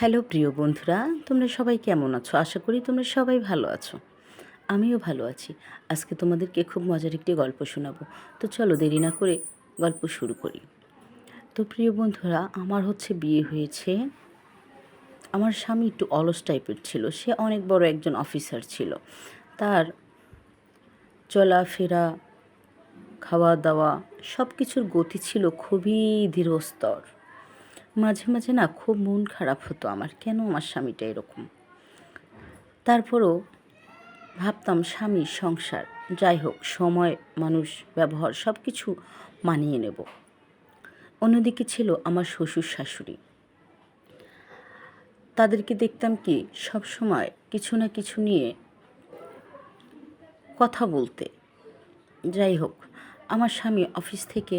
Hello প্রিয় বন্ধুরা, তোমরা সবাই কেমন আছো? আশা করি তোমরা সবাই ভালো আছো। আমিও ভালো আছি। আজকে তোমাদেরকে খুব মজার একটি গল্প শোনাবো। তো চলো দেরি না করে গল্প শুরু করি। তো প্রিয় বন্ধুরা, আমার বিয়ে হয়েছে। আমার স্বামী একটু অলস টাইপের ছিল। সে অনেক বড় একজন অফিসার ছিল। তার চলাফেরা, খাওয়া দাওয়া সব কিছুর গতি ছিল খুবই ধীরস্তর। মাঝে মাঝে না খুব মন খারাপ হতো আমার, কেন আমার স্বামীটা এরকম। তারপরও ভাবতাম স্বামী সংসার, যাই হোক সময় মানুষ ব্যবহার সব কিছু মানিয়ে নেব। অন্যদিকে ছিল আমার শ্বশুর শাশুড়ি। তাদেরকে দেখতাম কি সব সময় কিছু না কিছু নিয়ে কথা বলতে। যাই হোক, আমার স্বামী অফিস থেকে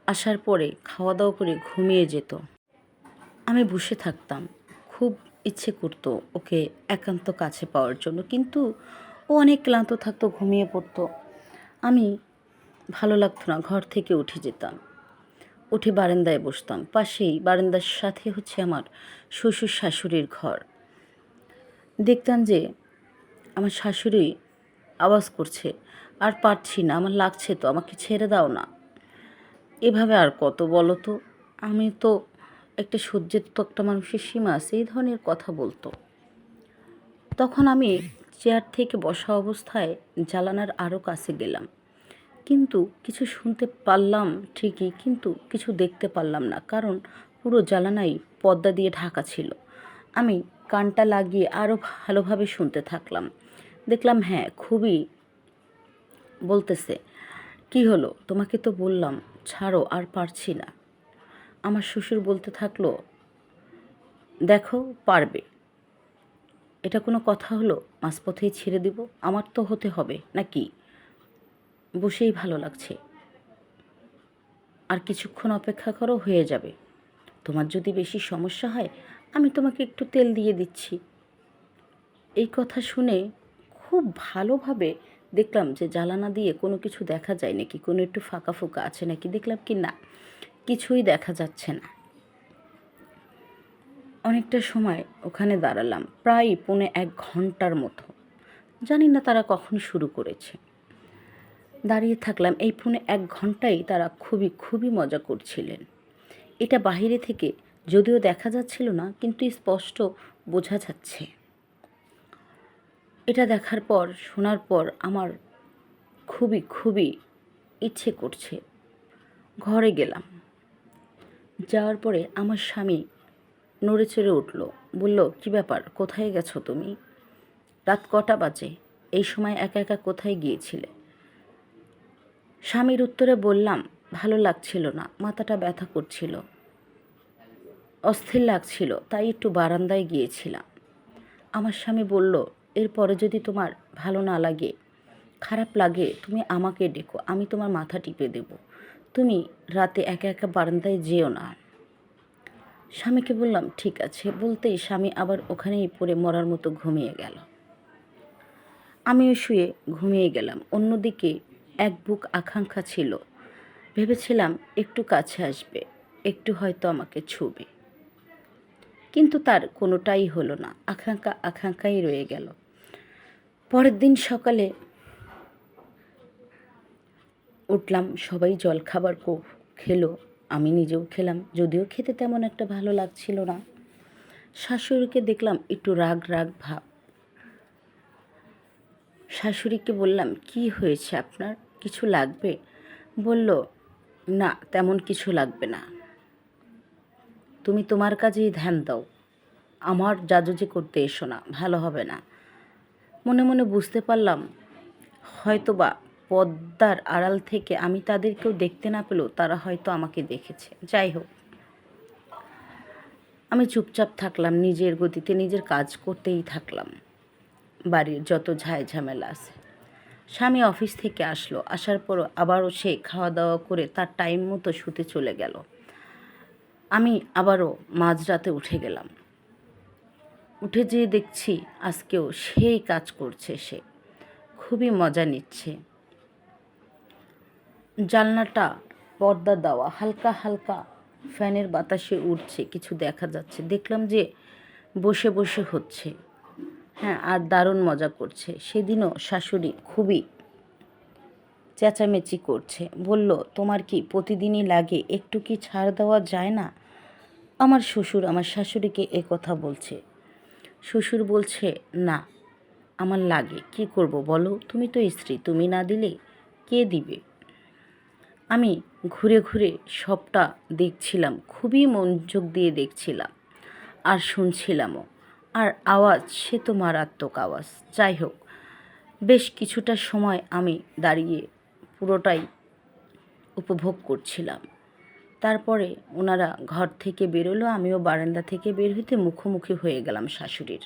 আসার পরে খাওয়া দাওয়া করে ঘুমিয়ে যেত। আমি বসে থাকতাম, খুব ইচ্ছে করতো ওকে একান্ত কাছে পাওয়ার জন্য, কিন্তু ও অনেক ক্লান্ত থাকতো, ঘুমিয়ে পড়তো। আমি ভালো লাগতো না, ঘর থেকে উঠে যেতাম, উঠে বারান্দায় বসতাম। পাশেই বারান্দার সাথে আমার শ্বশুর শাশুড়ির ঘর। দেখতাম যে আমার শাশুড়ি আওয়াজ করছে, আর পারছি না, আমার লাগছে তো, আমাকে ছেড়ে দাও না। এভাবে আর কত বলো তো, আমি তো একটা সহ্যের তো একটা মানুষের সীমা আছে, এই ধরনের কথা বলতো। তখন আমি চেয়ার থেকে বসা অবস্থায় জানালার আরও কাছে গেলাম, কিন্তু কিছু শুনতে পারলাম ঠিকই, কিন্তু কিছু দেখতে পারলাম না, কারণ পুরো জানালাই পর্দা দিয়ে ঢাকা ছিল। আমি কানটা লাগিয়ে আরও ভালোভাবে শুনতে থাকলাম। দেখলাম হ্যাঁ, খুবই বলতেছে, কি হলো, তোমাকে তো বললাম ছাড়ো, আর পারছি না। আমার শ্বশুর বলতে থাকলো, দেখো পারবে, এটা কোনো কথা হলো, মাঝপথেই ছেড়ে দিব? আমার তো হতে হবে নাকি? বসেই ভালো লাগছে, আর কিছুক্ষণ অপেক্ষা করো, হয়ে যাবে। তোমার যদি বেশি সমস্যা হয় আমি তোমাকে একটু তেল দিয়ে দিচ্ছি। এই কথা শুনে খুব ভালোভাবে দেখলাম যে জানালা দিয়ে কোনো কিছু দেখা যায় নাকি, কোনো একটু ফাঁকা ফোঁকা আছে নাকি। দেখলাম কি না, কিছুই দেখা যাচ্ছে না। অনেকটা সময় ওখানে দাঁড়ালাম, প্রায় 1.25 ঘন্টার মতো। জানি না তারা কখন শুরু করেছে। দাঁড়িয়ে থাকলাম, এই 1.25 ঘন্টাই তারা খুবই খুবই মজা করছিলেন। এটা বাহিরে থেকে যদিও দেখা যাচ্ছিল না, কিন্তু স্পষ্ট বোঝা যাচ্ছে। এটা দেখার পর, শোনার পর আমার খুবই খুবই ইচ্ছে করছে। ঘরে গেলাম, যাওয়ার পরে আমার স্বামী নড়ে চড়ে উঠল, বলল, কী ব্যাপার, কোথায় গেছো তুমি? রাত কটা বাজে? এই সময় একা একা কোথায় গিয়েছিলে? স্বামীর উত্তরে বললাম, ভালো লাগছিল না, মাথাটা ব্যথা করছিল, অস্থির লাগছিল, তাই একটু বারান্দায় গিয়েছিলাম। আমার স্বামী বলল, এরপরে যদি তোমার ভালো না লাগে, খারাপ লাগে, তুমি আমাকে ডেকো, আমি তোমার মাথা টিপে দেব। তুমি রাতে একা একা বারান্দায় যেও না। স্বামীকে বললাম, ঠিক আছে। বলতেই স্বামী আবার ওখানেই পড়ে মরার মতো ঘুমিয়ে গেল। আমিও শুয়ে ঘুমিয়ে গেলাম। অন্যদিকে এক বুক আকাঙ্ক্ষা ছিল, ভেবেছিলাম একটু কাছে আসবে, একটু হয়তো আমাকে ছুবে, কিন্তু তার কোনোটাই হলো না। আকাঙ্ক্ষা আকাঙ্ক্ষাই রয়ে গেল। পরের দিন সকালে উঠলাম, সবাই জলখাবার খেলো, আমি নিজেও খেলাম, যদিও খেতে তেমন একটা ভালো লাগছিল না। শাশুড়িকে দেখলাম একটু রাগ রাগ ভাব। শাশুড়িকে বললাম, কি হয়েছে আপনার, কিছু লাগবে? বলল, না তেমন কিছু লাগবে না, তুমি তোমার কাজেই ধ্যান দাও, আমার জাজুজি করতে এসো না, ভালো হবে না। মনে মনে বুঝতে পারলাম হয়তোবা পর্দার আড়াল থেকে আমি তাদেরকেও দেখতে না পেলেও তারা হয়তো আমাকে দেখেছে। যাই হোক, আমি চুপচাপ থাকলাম, নিজের গতিতে নিজের কাজ করতেই থাকলাম। বাড়ির যত ঝামেলা আছে। স্বামী অফিস থেকে আসলো, আসার পরও আবারও সে খাওয়া দাওয়া করে তার টাইম মতো শুতে চলে গেল। আমি আবারও মাঝরাতে উঠে গেলাম। উঠে যেয়ে দেখছি আজকেও সেই কাজ করছে, সে খুবই মজা নিচ্ছে। জানলাটা পর্দা দেওয়া, হালকা হালকা ফ্যানের বাতাসে উড়ছে, কিছু দেখা যাচ্ছে। দেখলাম যে বসে বসে হচ্ছে, হ্যাঁ, আর দারুণ মজা করছে। সেদিনও শাশুড়ি খুবই চেঁচামেচি করছে, বলল, তোমার কি প্রতিদিনই লাগে? একটু কি ছাড় দেওয়া যায় না? আমার শ্বশুর আমার শাশুড়িকে এ কথা বলছে। শ্বশুর বলছে, না, আমার লাগে, কি করব বলো? তুমি তো স্ত্রী, তুমি না দিলে কে দিবে? আমি ঘুরে ঘুরে সবটা দেখছিলাম, খুবই মনোযোগ দিয়ে দেখছিলাম আর শুনছিলামও। আর আওয়াজ, সে তো মারাত্মক আওয়াজ। যাই হোক, বেশ কিছুটা সময় আমি দাঁড়িয়ে পুরোটাই উপভোগ করছিলাম। তারপরে ওনারা ঘর থেকে বেরোলো, আমিও বারান্দা থেকে বের হতে মুখোমুখি হয়ে গেলাম শাশুড়ির।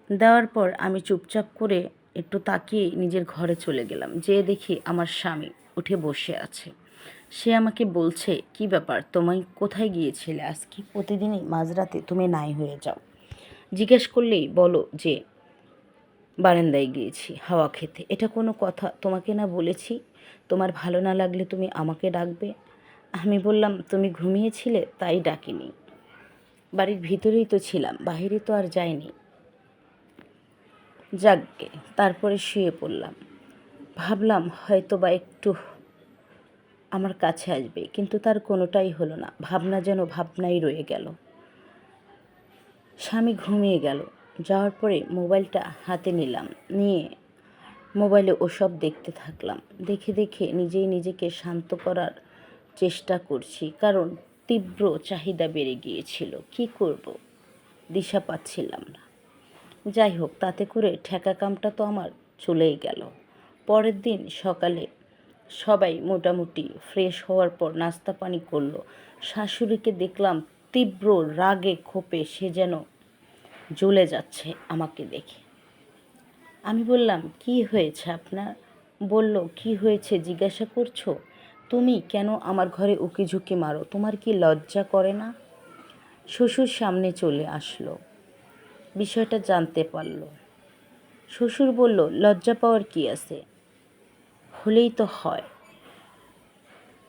দেওয়ার পর আমি চুপচাপ করে একটু তাকিয়ে নিজের ঘরে চলে গেলাম। যেয়ে দেখি আমার স্বামী উঠে বসে আছে। সে আমাকে বলছে, কি ব্যাপার, তোমায় কোথায় গিয়েছিলে আজকে? প্রতিদিনই মাঝরাতে তুমি নাই হয়ে যাও। জিজ্ঞেস করলেই বলো যে বারান্দায় গিয়েছি হাওয়া খেতে। এটা কোনো কথা? তোমাকে না বলেছি তোমার ভালো না লাগলে তুমি আমাকে ডাকবে? আমি বললাম, তুমি ঘুমিয়েছিলে তাই ডাকিনি। বাড়ির ভিতরেই তো ছিলাম, বাইরে তো আর যাইনি। যাকগে, তারপরে শুয়ে পড়লাম। ভাবলাম হয়তো বা একটু আমার কাছে আসবে, কিন্তু তার কোনোটাই হলো না। ভাবনা যেন ভাবনাই রয়ে গেল। স্বামী ঘুমিয়ে গেল। যাওয়ার পরে মোবাইলটা হাতে নিলাম, নিয়ে মোবাইলে ওসব দেখতে থাকলাম। দেখে দেখে নিজেই নিজেকে শান্ত করার চেষ্টা করছি, কারণ তীব্র চাহিদা বেড়ে গিয়েছিল। কি করব, দিশা পাচ্ছিলাম না। যাই হোক, তাতে করে ঠেকা কামটা তো আমার চলেই গেল। পরের দিন সকালে সবাই মোটামুটি ফ্রেশ হওয়ার পর নাস্তা পানি করলো। শাশুড়িকে দেখলাম তীব্র রাগে ক্ষোভে সে যেন জ্বলে যাচ্ছে আমাকে দেখে। আমি বললাম, কি হয়েছে আপনার? বলল, কি হয়েছে জিজ্ঞাসা করছো? তুমি কেন আমার ঘরে উকিঝুঁকি মারো? তোমার কি লজ্জা করে না? শ্বশুর সামনে চলে আসলো, বিষয়টা জানতে পারলো। শ্বশুর বলল, লজ্জা পাওয়ার কি আছে, হলেই তো হয়।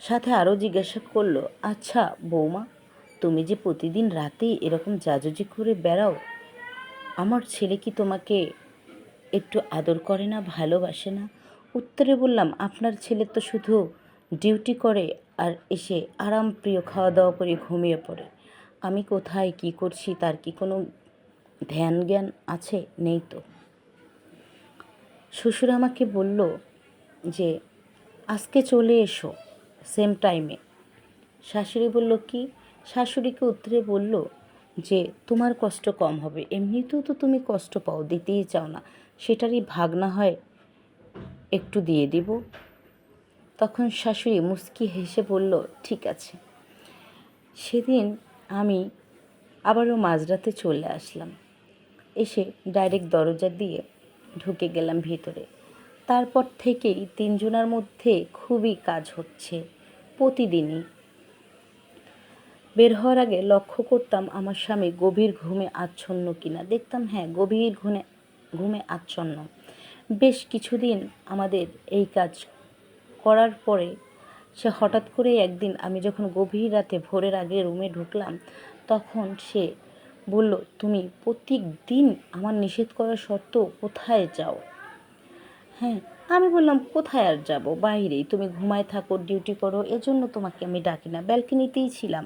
সাথে আরও জিজ্ঞাসা করলো, আচ্ছা বৌমা, তুমি যে প্রতিদিন রাতে এরকম জাজুজি করে বেড়াও, আমার ছেলে কি তোমাকে একটু আদর করে না, ভালোবাসে না? উত্তরে বললাম, আপনার ছেলে তো শুধু ডিউটি করে আর এসে আরাম প্রিয় খাওয়া দাওয়া করে ঘুমিয়ে পড়ে। আমি কোথায় কি করছি তার কি কোনো ধ্যান জ্ঞান আছে? নেই তো। শ্বশুর আমাকে বলল যে আজকে চলে এসো সেম টাইমে। শাশুড়ি বলল, কি? শাশুড়িকে উত্তরে বলল যে তোমার কষ্ট কম হবে, এমনিতেও তো তুমি কষ্ট পাও, দিতেই চাও না, সেটারই ভাগ না হয় একটু দিয়ে দিব। তখন শাশুড়ি মুচকি হেসে বলল, ঠিক আছে। সেদিন আমি আবারও মাঝরাতে চলে আসলাম, এসে ডাইরেক্ট দরজা দিয়ে ঢুকে গেলাম ভিতরে। তারপর থেকেই তিনজনের মধ্যে খুবই কাজ হচ্ছে প্রতিদিনই। বের হওয়ার আগে লক্ষ্য করতাম আমার স্বামী গভীর ঘুমে আচ্ছন্ন কিনা। দেখতাম হ্যাঁ, গভীর ঘুমে আচ্ছন্ন। বেশ কিছুদিন আমাদের এই কাজ করার পরে সে হঠাৎ করেই একদিন আমি যখন গভীর রাতে ভোরের আগে রুমে ঢুকলাম, তখন সে বলল, তুমি প্রত্যেক দিন আমার নিষেধ করা সত্ত্বেও কোথায় যাও? হ্যাঁ, আমি বললাম, কোথায় আর যাব, বাইরেই, তুমি ঘুমায় থাকো, ডিউটি করো, এজন্য তোমাকে আমি ডাকি না, ব্যালকনিতেই ছিলাম।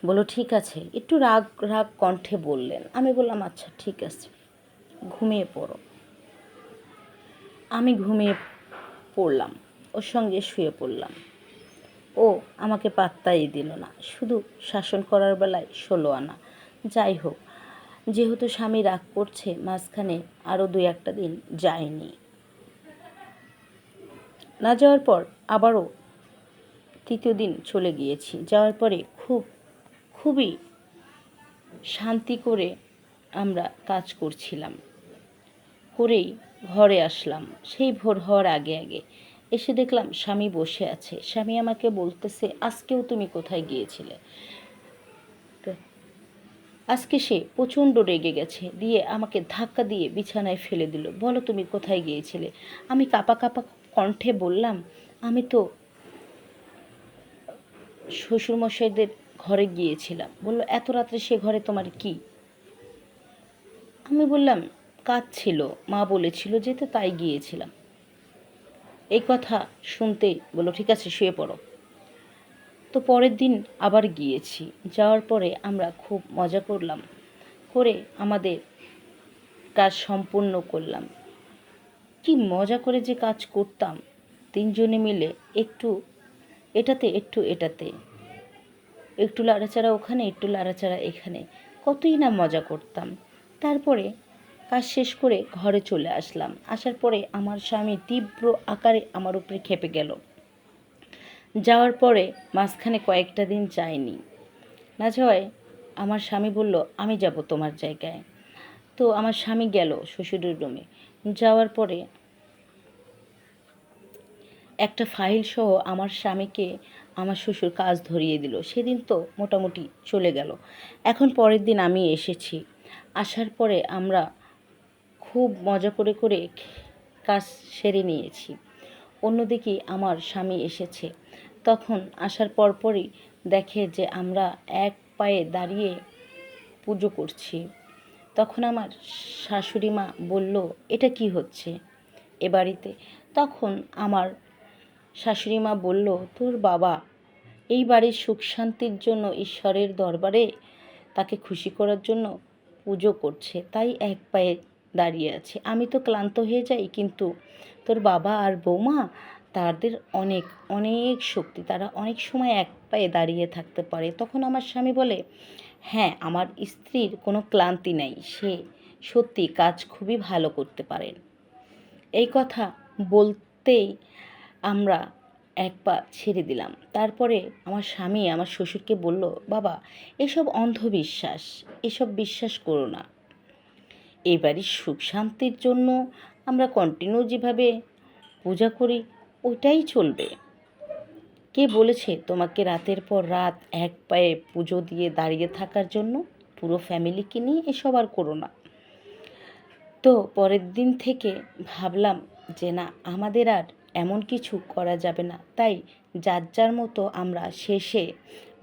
বললো, ঠিক আছে। একটু রাগ রাগ কণ্ঠে বললেন। আমি বললাম, আচ্ছা ঠিক আছে, ঘুমিয়ে পড়ো। আমি ঘুমিয়ে পড়লাম, ওর সঙ্গে শুয়ে পড়লাম। ও আমাকে পাত্তাই দিল না, শুধু শাসন করার বেলায় 16 আনা। যাই হোক, যেহেতু স্বামী রাগ করছে, মাঝখানে আরও 2-1 দিন যায়নি। না যাওয়ার পর আবারও তৃতীয় দিন চলে গিয়েছি। যাওয়ার পরে খুবই শান্তি করে আমরা কাজ করছিলাম। করেই ঘরে আসলাম সেই ভোর হওয়ার আগে আগে। এসে দেখলাম স্বামী বসে আছে। স্বামী আমাকে বলতেছে, আজকেও তুমি কোথায় গিয়েছিলে? আজকে সে প্রচণ্ড রেগে গেছে, দিয়ে আমাকে ধাক্কা দিয়ে বিছানায় ফেলে দিল। বলো, তুমি কোথায় গিয়েছিলে? আমি কাঁপা কাঁপা কণ্ঠে বললাম, আমি তো শ্বশুরমশাইদের ঘরে গিয়েছিলাম। বলল, এত রাত্রে সে ঘরে তোমার কি? আমি বললাম, কাজ ছিল, মা বলেছিল যেতে, তাই গিয়েছিলাম। এই কথা শুনতেই বলল, ঠিক আছে শুয়ে পড়ো। তো পরের দিন আবার গিয়েছি। যাওয়ার পরে আমরা খুব মজা করলাম, করে আমাদের কাজ সম্পূর্ণ করলাম। কি মজা করে যে কাজ করতাম, তিনজনে মিলে একটু এটাতে একটু এটাতে, একটু লাড়াচাড়া ওখানে, একটু লাড়াচাড়া এখানে, কতই না মজা করতাম। তারপরে কাজ শেষ করে ঘরে চলে আসলাম। আসার পরে আমার স্বামী তীব্র আকারে আমার উপরে ক্ষেপে গেল। যাওয়ার পরে মাঝখানে কয়েকটা দিন যায়নি। না যাওয়ায় আমার স্বামী বলল, আমি যাব তোমার জায়গায়। তো আমার স্বামী গেল শ্বশুরের রুমে। যাওয়ার পরে একটা ফাইল সহ আমার স্বামীকে আমার শ্বশুর কাজ ধরিয়ে দিল। সেদিন তো মোটামুটি চলে গেল। এখন পরের দিন আমি এসেছি। আসার পরে আমরা খুব মজা করে করে কাজ সেরে নিয়েছি। অন্যদিকে আমার স্বামী এসেছে। তখন আসার পরপরই দেখে যে আমরা এক পায়ে দাঁড়িয়ে পুজো করছি। তখন আমার শাশুড়ি মা বলল, এটা কি হচ্ছে এ বাড়িতে? তখন আমার শাশুড়ি মা বলল, তোর বাবা এই বাড়ির সুখ শান্তির জন্য ঈশ্বরের দরবারে তাকে খুশি করার জন্য পুজো করছে, তাই এক পায়ে দাঁড়িয়ে আছে। আমি তো ক্লান্ত হয়ে যাই, কিন্তু তোর বাবা আর বৌমা, তাদের অনেক অনেক শক্তি, তারা অনেক সময় এক পায়ে দাঁড়িয়ে থাকতে পারে। তখন আমার স্বামী বলে, হ্যাঁ, আমার স্ত্রীর কোনো ক্লান্তি নেই, সে সত্যি কাজ খুবই ভালো করতে পারেন। এই কথা বলতেই আমরা এক পা ছেড়ে দিলাম। তারপরে আমার স্বামী আমার শ্বশুরকে বলল, বাবা, এসব অন্ধবিশ্বাস, এসব বিশ্বাস করো না। এই বাড়ির সুখ শান্তির জন্য আমরা কন্টিনিউ যেভাবে পূজা করি ওটাই চলবে। কে বলেছে তোমাকে রাতের পর রাত এক পায়ে পুজো দিয়ে দাঁড়িয়ে থাকার জন্য? পুরো ফ্যামিলিকে নিয়ে এসব আর করো না। তো পরের দিন থেকে ভাবলাম যে না, আমাদের আর এমন কিছু করা যাবে না। তাই যার যার মতো আমরা শেষে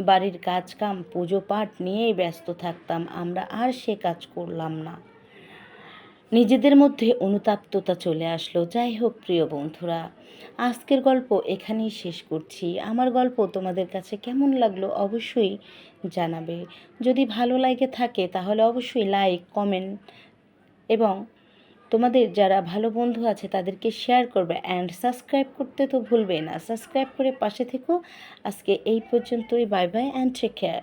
বাড়ির কাজকাম পুজো পাঠ নিয়েই ব্যস্ত থাকতাম। আমরা আর সে কাজ করলাম না। নিজেদের মধ্যে অনুতাপ্ততা চলে আসলো। যাই হোক প্রিয় বন্ধুরা, আজকের গল্প এখানেই শেষ করছি। আমার গল্প তোমাদের কাছে কেমন লাগলো অবশ্যই জানাবে। যদি ভালো লাগে থাকে তাহলে অবশ্যই লাইক, কমেন্ট এবং তোমাদের যারা ভালো বন্ধু আছে তাদেরকে শেয়ার করবে। অ্যান্ড সাবস্ক্রাইব করতে তো ভুলবে না। সাবস্ক্রাইব করে পাশে থেকো। আজকে এই পর্যন্তই। Bye bye and take care.